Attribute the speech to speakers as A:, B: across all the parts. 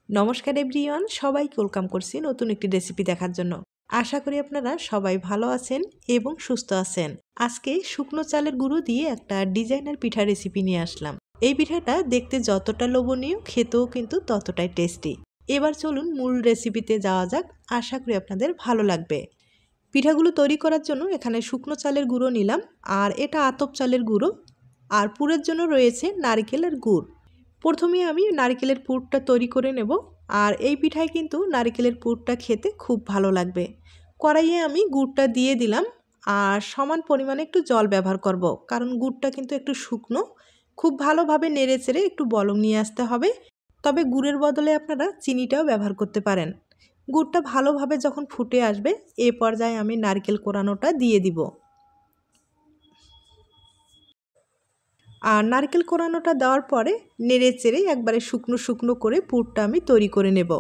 A: नमस्कार everyone सबाइके welcome करছি নতুন একটি রেসিপি দেখার জন্য। আশা করি আপনারা সবাই ভালো আছেন এবং সুস্থ আছেন। আজকে শুকনো চালের গুঁড়ো দিয়ে একটা ডিজাইনার পিঠা রেসিপি নিয়ে আসলাম। এই পিঠাটা দেখতে যতটা লোভনীয় খেতেও কিন্তু ততটাই টেস্টি। এবার চলুন মূল রেসিপিতে যাওয়া যাক, আশা করি আপনাদের ভালো লাগবে। পিঠাগুলো তৈরি করার জন্য এখানে শুকনো চালের গুঁড়ো নিলাম, আর এটা আতপ চালের গুঁড়ো, আর পুরের জন্য রয়েছে নারকেলের গুড়। প্রথমে আমি নারকেলের পুরটা তৈরি করে নেব, আর এই পিঠায় কিন্তু নারকেলের পুরটা খেতে খুব ভালো লাগবে। কড়াইয়ে আমি গুড়টা দিয়ে দিলাম, আর সমান পরিমাণে একটু জল ব্যবহার করব, কারণ গুড়টা কিন্তু একটু শুকনো। খুব ভালোভাবে নেড়ে চেড়ে একটু বলক নিয়ে আসতে হবে। তবে গুড়ের বদলে আপনারা চিনিটাও ব্যবহার করতে পারেন। গুড়টা ভালোভাবে যখন ফুটে আসবে এ পর্যায়ে আমি নারকেল কোরানোটা দিয়ে দিব। আর নারকেল কোরানোটা দেওয়ার পরে নেড়ে চেড়ে একবারে শুকনো শুকনো করে পুরটা আমি তৈরি করে নেব।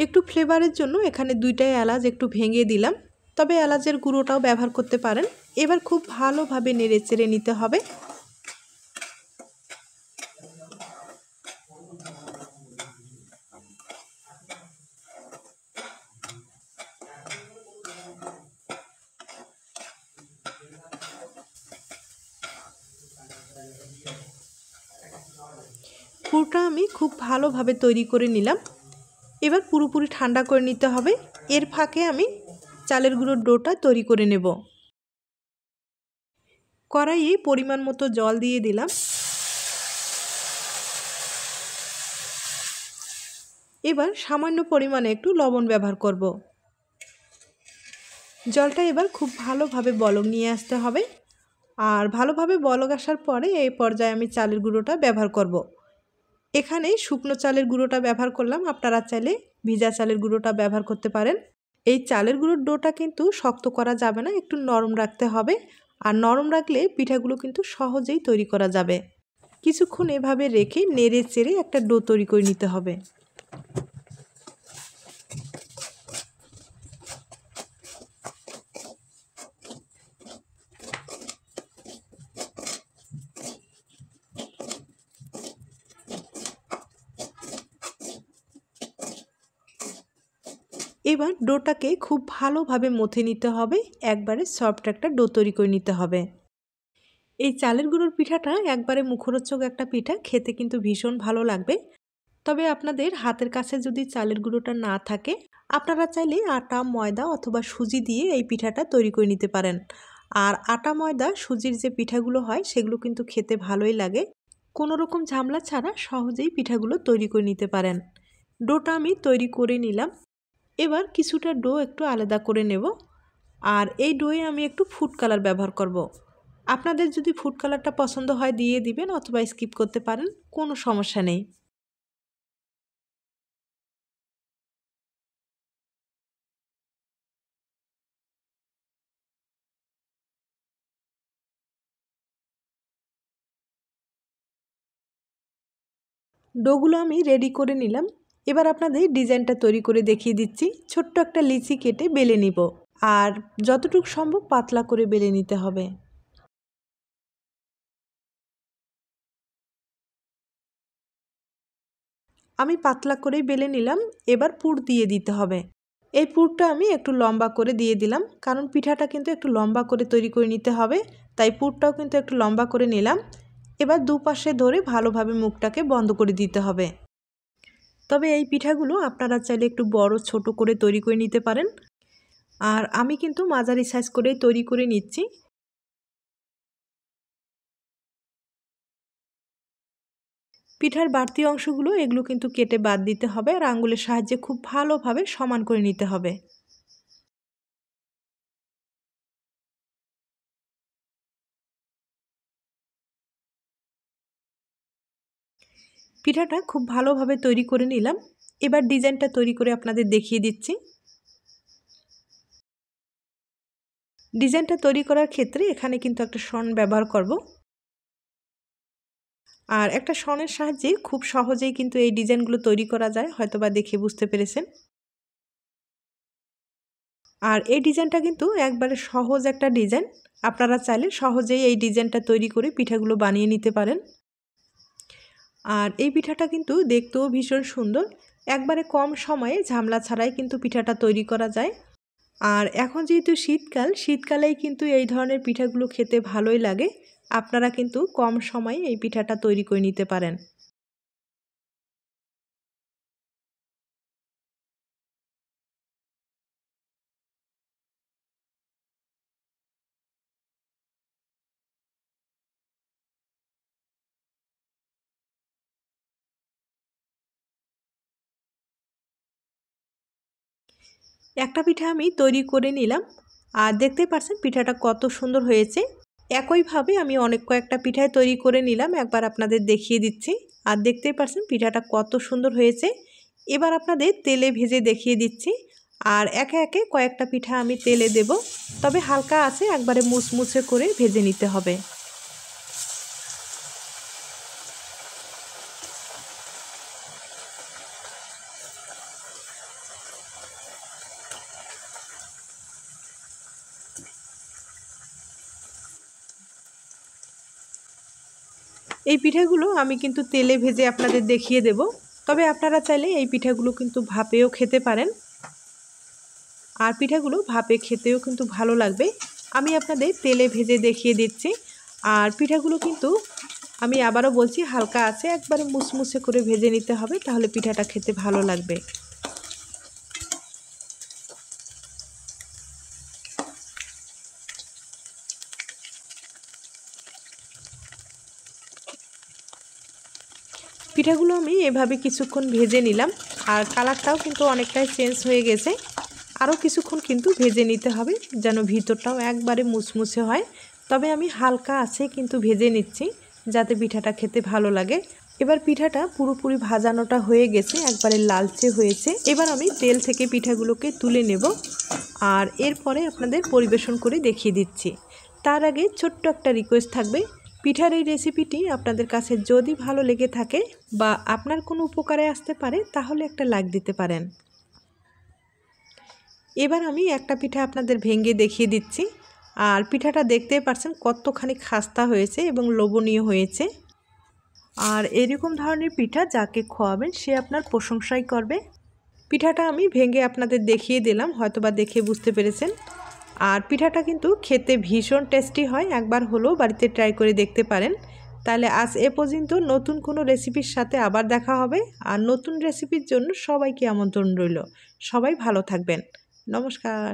A: একটু ফ্লেভারের জন্য এখানে 2টা এলাচ একটু ভেঙে দিলাম, তবে এলাচের গুঁড়োটাও ব্যবহার করতে পারেন। এবার খুব ভালোভাবে নেড়ে চেড়ে নিতে হবে। পুরটা আমি খুব ভালোভাবে তৈরি করে নিলাম। এবার পুরোপুরি ঠান্ডা করে নিতে হবে। এর ফাঁকে আমি চালের গুঁড়োর ডোটা তৈরি করে নেব। কড়াইয়ে পরিমাণ মতো জল দিয়ে দিলাম। এবার সামান্য পরিমাণে একটু লবণ ব্যবহার করব। জলটা এবার খুব ভালোভাবে বলক নিয়ে আসতে হবে, আর ভালোভাবে বলক আসার পরে এই পর্যায়ে আমি চালের গুঁড়োটা ব্যবহার করব। এখানে শুকনো চালের গুঁড়োটা ব্যবহার করলাম, আপনারা চাইলে ভিজা চালের গুঁড়োটা ব্যবহার করতে পারেন। এই চালের গুঁড়োর ডোটা কিন্তু শক্ত করা যাবে না, একটু নরম রাখতে হবে। আর নরম রাখলে পিঠাগুলো কিন্তু সহজেই তৈরি করা যাবে। কিছুক্ষণ এভাবে রেখে নেড়ে চেড়ে একটা ডো তৈরি করে নিতে হবে। এবার ডোটাকে খুব ভালোভাবে মথে নিতে হবে, একবারে সফট একটা ডো তৈরি করে নিতে হবে। এই চালের গুঁড়োর পিঠাটা একবারে মুখরোচক একটা পিঠা, খেতে কিন্তু ভীষণ ভালো লাগবে। তবে আপনাদের হাতের কাছে যদি চালের গুঁড়োটা না থাকে, আপনারা চাইলে আটা, ময়দা অথবা সুজি দিয়ে এই পিঠাটা তৈরি করে নিতে পারেন। আর আটা, ময়দা, সুজির যে পিঠাগুলো হয় সেগুলো কিন্তু খেতে ভালোই লাগে। কোনো রকম ঝামেলা ছাড়া সহজেই পিঠাগুলো তৈরি করে নিতে পারেন। ডোটা আমি তৈরি করে নিলাম। এবার কিছুটা ডো একটু আলাদা করে নেব, আর এই ডোয়ে আমি একটু ফুড কালার ব্যবহার করব। আপনাদের যদি ফুড কালারটা পছন্দ হয় দিয়ে দিবেন, অথবা স্কিপ করতে পারেন, কোনো সমস্যা নেই। ডোগুলো আমি রেডি করে নিলাম। এবার আপনাদের ডিজাইনটা তৈরি করে দেখিয়ে দিচ্ছি। ছোট্ট একটা লিচি কেটে বেলে নিব, আর যতটুকু সম্ভব পাতলা করে বেলে নিতে হবে। আমি পাতলা করেই বেলে নিলাম। এবার পুর দিয়ে দিতে হবে। এই পুরটা আমি একটু লম্বা করে দিয়ে দিলাম, কারণ পিঠাটা কিন্তু একটু লম্বা করে তৈরি করে নিতে হবে, তাই পুরটাও কিন্তু একটু লম্বা করে নিলাম। এবার দুপাশে ধরে ভালোভাবে মুখটাকে বন্ধ করে দিতে হবে। তবে এই পিঠাগুলো আপনারা চাইলে একটু বড় ছোট করে তৈরি করে নিতে পারেন, আর আমি কিন্তু মাঝারি সাইজ করেই তৈরি করে নিচ্ছি। পিঠার বাড়তি অংশগুলো এগুলো কিন্তু কেটে বাদ দিতে হবে, আর আঙ্গুলের সাহায্যে খুব ভালোভাবে সমান করে নিতে হবে। পিঠাটা খুব ভালোভাবে তৈরি করে নিলাম। এবার ডিজাইনটা তৈরি করে আপনাদের দেখিয়ে দিচ্ছি। ডিজাইনটা তৈরি করার ক্ষেত্রে এখানে কিন্তু একটা শন ব্যবহার করব, আর একটা শনের সাহায্যে খুব সহজেই কিন্তু এই ডিজাইনগুলো তৈরি করা যায়, হয়তোবা দেখে বুঝতে পেরেছেন। আর এই ডিজাইনটা কিন্তু একবারে সহজ একটা ডিজাইন, আপনারা চাইলে সহজেই এই ডিজাইনটা তৈরি করে পিঠাগুলো বানিয়ে নিতে পারেন। আর এই পিঠাটা কিন্তু দেখতেও ভীষণ সুন্দর। একবারে কম সময়ে ঝামেলা ছাড়াই কিন্তু পিঠাটা তৈরি করা যায়। আর এখন যেহেতু শীতকালেই কিন্তু এই ধরনের পিঠাগুলো খেতে ভালোই লাগে। আপনারা কিন্তু কম সময়ে এই পিঠাটা তৈরি করে নিতে পারেন। একটা পিঠা আমি তৈরি করে নিলাম, আর দেখতে পাচ্ছেন পিঠাটা কত সুন্দর হয়েছে। একইভাবে আমি অনেক কয়েকটা পিঠাই তৈরি করে নিলাম, একবার আপনাদের দেখিয়ে দিচ্ছি। আর দেখতেই পাচ্ছেন পিঠাটা কত সুন্দর হয়েছে। এবার আপনাদের তেলে ভেজে দেখিয়ে দিচ্ছি। আর একে একে কয়েকটা পিঠা আমি তেলে দেব, তবে হালকা আছে একবারে মুচমুচে করে ভেজে নিতে হবে। এই পিঠাগুলো আমি কিন্তু তেলে ভেজে আপনাদের দেখিয়ে দেব, তবে আপনারা চাইলে এই পিঠাগুলো কিন্তু ভাপেও খেতে পারেন। আর পিঠাগুলো ভাপে খেতেও কিন্তু ভালো লাগবে। আমি আপনাদের তেলে ভেজে দেখিয়ে দিচ্ছি। আর পিঠাগুলো কিন্তু আমি আবারও বলছি হালকা আছে একবারে মুচমুচে করে ভেজে নিতে হবে, তাহলে পিঠাটা খেতে ভালো লাগবে। পিঠাগুলো আমি এভাবে কিছুক্ষণ ভেজে নিলাম, আর কালারটাও কিন্তু অনেকটাই চেঞ্জ হয়ে গেছে। আরও কিছুক্ষণ কিন্তু ভেজে নিতে হবে যেন ভিতরটাও একবারে মুচমুচে হয়। তবে আমি হালকা আছে কিন্তু ভেজে নিচ্ছি যাতে পিঠাটা খেতে ভালো লাগে। এবার পিঠাটা পুরোপুরি ভাজানোটা হয়ে গেছে, একবারে লালচে হয়েছে। এবার আমি তেল থেকে পিঠাগুলোকে তুলে নেব, আর এরপরে আপনাদের পরিবেশন করে দেখিয়ে দিচ্ছি। তার আগে ছোট্ট একটা রিকোয়েস্ট থাকবে, পিঠার এই রেসিপিটি আপনাদের কাছে যদি ভালো লেগে থাকে বা আপনার কোনো উপকারে আসতে পারে তাহলে একটা লাইক দিতে পারেন। এবার আমি একটা পিঠা আপনাদের ভেঙে দেখিয়ে দিচ্ছি। আর পিঠাটা দেখতেই পাচ্ছেন কতখানি খাস্তা হয়েছে এবং লোভনীয় হয়েছে। আর এরকম ধরনের পিঠা যাকে খাওয়াবেন সে আপনার প্রশংসাই করবে। পিঠাটা আমি ভেঙে আপনাদের দেখিয়ে দিলাম, হয়তোবা দেখে বুঝতে পেরেছেন। আর পিঠাটা কিন্তু খেতে ভীষণ টেস্টি হয়, একবার হলেও বাড়িতে ট্রাই করে দেখতে পারেন। তাহলে আজ এ পর্যন্ত, নতুন কোনো রেসিপির সাথে আবার দেখা হবে। আর নতুন রেসিপির জন্য সবাইকে আমন্ত্রণ রইল। সবাই ভালো থাকবেন। নমস্কার।